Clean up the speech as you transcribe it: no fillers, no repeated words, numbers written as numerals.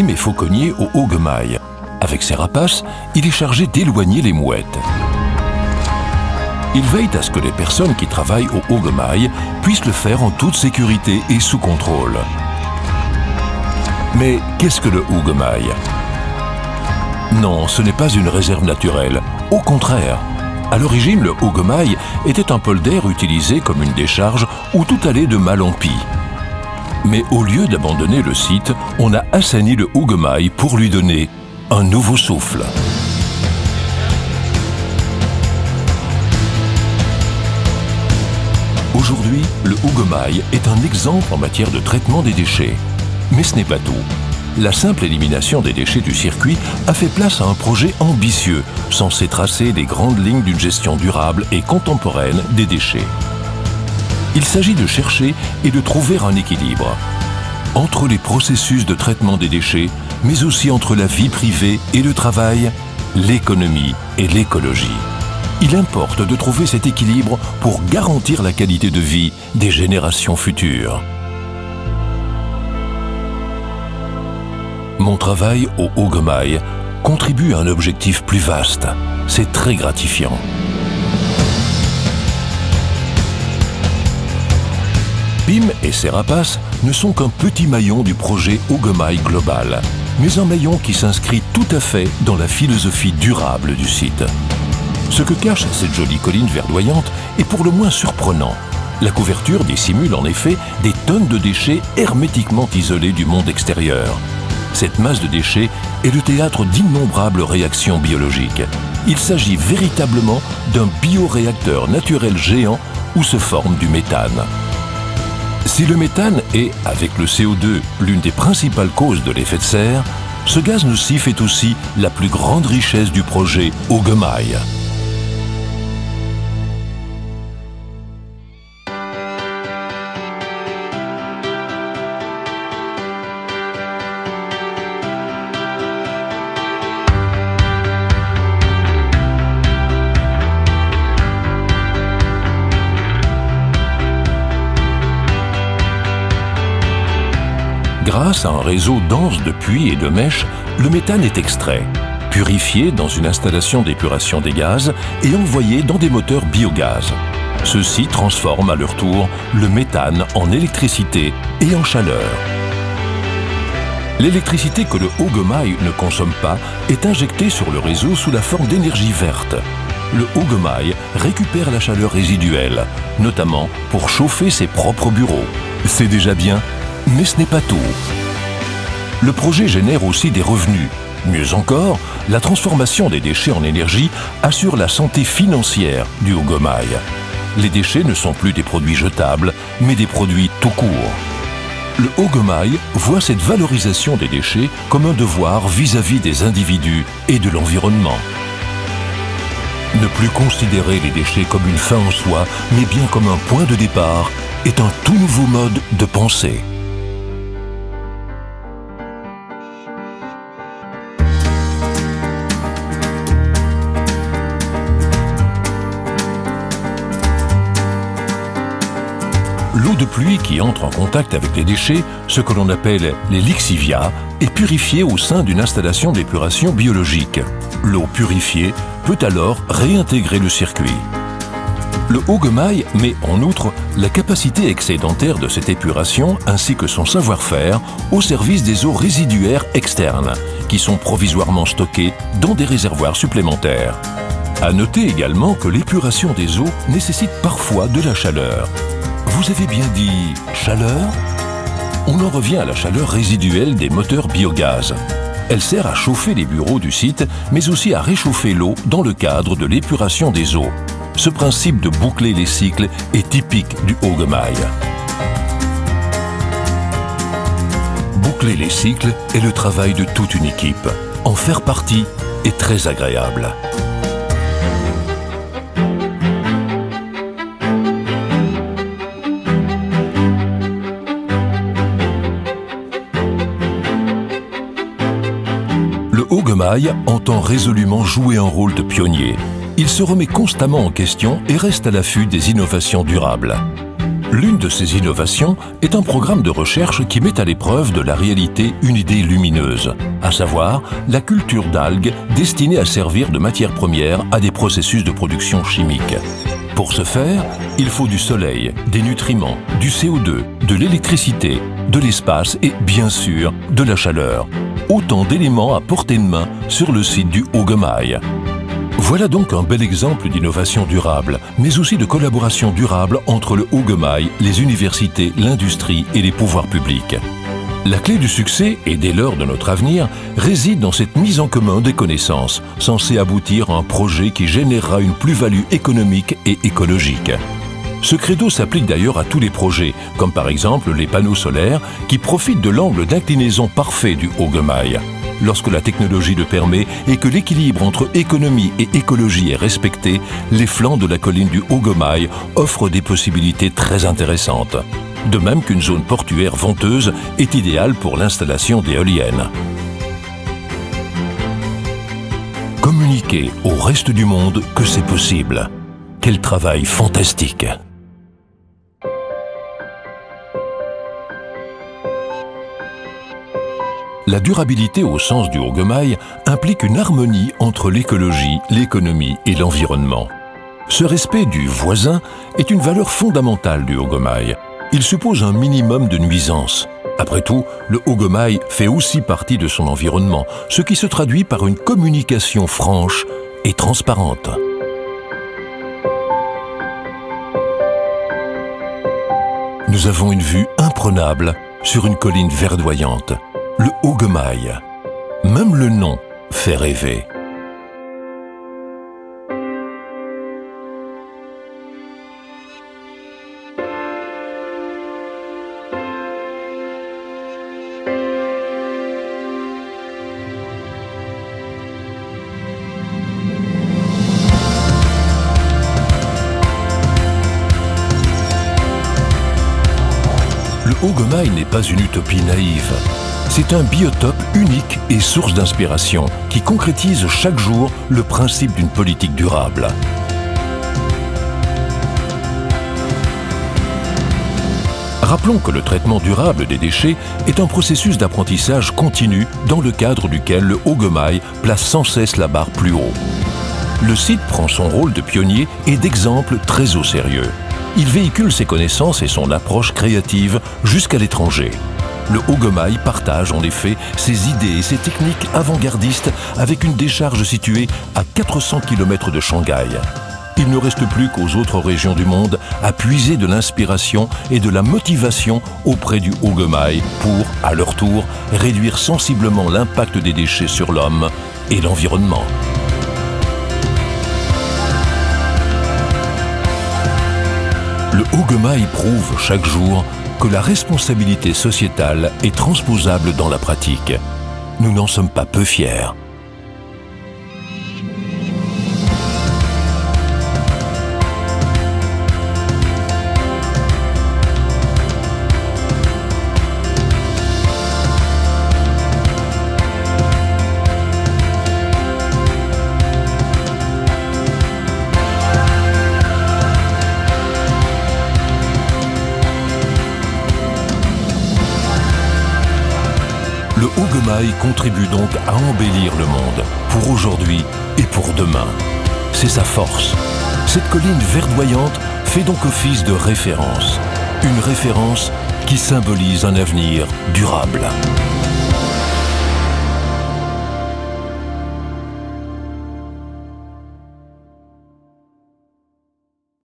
Pim est fauconnier au Haut-Gemail. Avec ses rapaces, il est chargé d'éloigner les mouettes. Il veille à ce que les personnes qui travaillent au Haut-Gemail puissent le faire en toute sécurité et sous contrôle. Mais qu'est-ce que le Haut-Gemail ? Non, ce n'est pas une réserve naturelle. Au contraire, à l'origine, le Haut-Gemail était un polder utilisé comme une décharge où tout allait de mal en pis. Mais au lieu d'abandonner le site, on a assaini le Haut-Gemail pour lui donner un nouveau souffle. Aujourd'hui, le Haut-Gemail est un exemple en matière de traitement des déchets. Mais ce n'est pas tout. La simple élimination des déchets du circuit a fait place à un projet ambitieux, censé tracer les grandes lignes d'une gestion durable et contemporaine des déchets. Il s'agit de chercher et de trouver un équilibre entre les processus de traitement des déchets, mais aussi entre la vie privée et le travail, l'économie et l'écologie. Il importe de trouver cet équilibre pour garantir la qualité de vie des générations futures. Mon travail au Haut-Gemail contribue à un objectif plus vaste. C'est très gratifiant. Pim et ses rapaces ne sont qu'un petit maillon du projet Haut-Gemail global, mais un maillon qui s'inscrit tout à fait dans la philosophie durable du site. Ce que cache cette jolie colline verdoyante est pour le moins surprenant. La couverture dissimule en effet des tonnes de déchets hermétiquement isolés du monde extérieur. Cette masse de déchets est le théâtre d'innombrables réactions biologiques. Il s'agit véritablement d'un bioréacteur naturel géant où se forme du méthane. Si le méthane est, avec le CO2, l'une des principales causes de l'effet de serre, ce gaz nocif est aussi la plus grande richesse du projet Haut-Gemail. Grâce à un réseau dense de puits et de mèches, le méthane est extrait, purifié dans une installation d'épuration des gaz et envoyé dans des moteurs biogaz. Ceux-ci transforment à leur tour le méthane en électricité et en chaleur. L'électricité que le Haut-Gemail ne consomme pas est injectée sur le réseau sous la forme d'énergie verte. Le Haut-Gemail récupère la chaleur résiduelle, notamment pour chauffer ses propres bureaux. C'est déjà bien. Mais ce n'est pas tout. Le projet génère aussi des revenus. Mieux encore, la transformation des déchets en énergie assure la santé financière du Haut-Gemail. Les déchets ne sont plus des produits jetables, mais des produits tout court. Le Haut-Gemail voit cette valorisation des déchets comme un devoir vis-à-vis des individus et de l'environnement. Ne plus considérer les déchets comme une fin en soi, mais bien comme un point de départ, est un tout nouveau mode de pensée. L'eau de pluie qui entre en contact avec les déchets, ce que l'on appelle les lixiviats, est purifiée au sein d'une installation d'épuration biologique. L'eau purifiée peut alors réintégrer le circuit. Le Haut-Gemail met en outre la capacité excédentaire de cette épuration ainsi que son savoir-faire au service des eaux résiduaires externes, qui sont provisoirement stockées dans des réservoirs supplémentaires. À noter également que l'épuration des eaux nécessite parfois de la chaleur. Vous avez bien dit chaleur ? On en revient à la chaleur résiduelle des moteurs biogaz. Elle sert à chauffer les bureaux du site, mais aussi à réchauffer l'eau dans le cadre de l'épuration des eaux. Ce principe de boucler les cycles est typique du Haut-Gemail. Boucler les cycles est le travail de toute une équipe. En faire partie est très agréable. Le Haut-Gemail entend résolument jouer un rôle de pionnier. Il se remet constamment en question et reste à l'affût des innovations durables. L'une de ces innovations est un programme de recherche qui met à l'épreuve de la réalité une idée lumineuse, à savoir la culture d'algues destinée à servir de matière première à des processus de production chimique. Pour ce faire, il faut du soleil, des nutriments, du CO2, de l'électricité, de l'espace et, bien sûr, de la chaleur. Autant d'éléments à portée de main sur le site du Haugemai. Voilà donc un bel exemple d'innovation durable, mais aussi de collaboration durable entre le Haugemai, les universités, l'industrie et les pouvoirs publics. La clé du succès, et dès lors de notre avenir, réside dans cette mise en commun des connaissances, censée aboutir à un projet qui générera une plus-value économique et écologique. Ce credo s'applique d'ailleurs à tous les projets, comme par exemple les panneaux solaires, qui profitent de l'angle d'inclinaison parfait du Haugemai. Lorsque la technologie le permet et que l'équilibre entre économie et écologie est respecté, les flancs de la colline du Haugemai offrent des possibilités très intéressantes. De même qu'une zone portuaire venteuse est idéale pour l'installation d'éoliennes. Communiquer au reste du monde que c'est possible. Quel travail fantastique! La durabilité au sens du Haugemai implique une harmonie entre l'écologie, l'économie et l'environnement. Ce respect du voisin est une valeur fondamentale du Haugemai. Il suppose un minimum de nuisances. Après tout, le Haugemai fait aussi partie de son environnement, ce qui se traduit par une communication franche et transparente. Nous avons une vue imprenable sur une colline verdoyante. Le Haugemai. Même le nom fait rêver. Le Haugemai n'est pas une utopie naïve. C'est un biotope unique et source d'inspiration qui concrétise chaque jour le principe d'une politique durable. Rappelons que le traitement durable des déchets est un processus d'apprentissage continu dans le cadre duquel le Haugemai place sans cesse la barre plus haut. Le site prend son rôle de pionnier et d'exemple très au sérieux. Il véhicule ses connaissances et son approche créative jusqu'à l'étranger. Le Haugemai partage en effet ses idées et ses techniques avant-gardistes avec une décharge située à 400 km de Shanghai. Il ne reste plus qu'aux autres régions du monde à puiser de l'inspiration et de la motivation auprès du Haugemai pour, à leur tour, réduire sensiblement l'impact des déchets sur l'homme et l'environnement. Le Haugemai prouve chaque jour que la responsabilité sociétale est transposable dans la pratique. Nous n'en sommes pas peu fiers. Le Haugemai contribue donc à embellir le monde, pour aujourd'hui et pour demain. C'est sa force. Cette colline verdoyante fait donc office de référence. Une référence qui symbolise un avenir durable.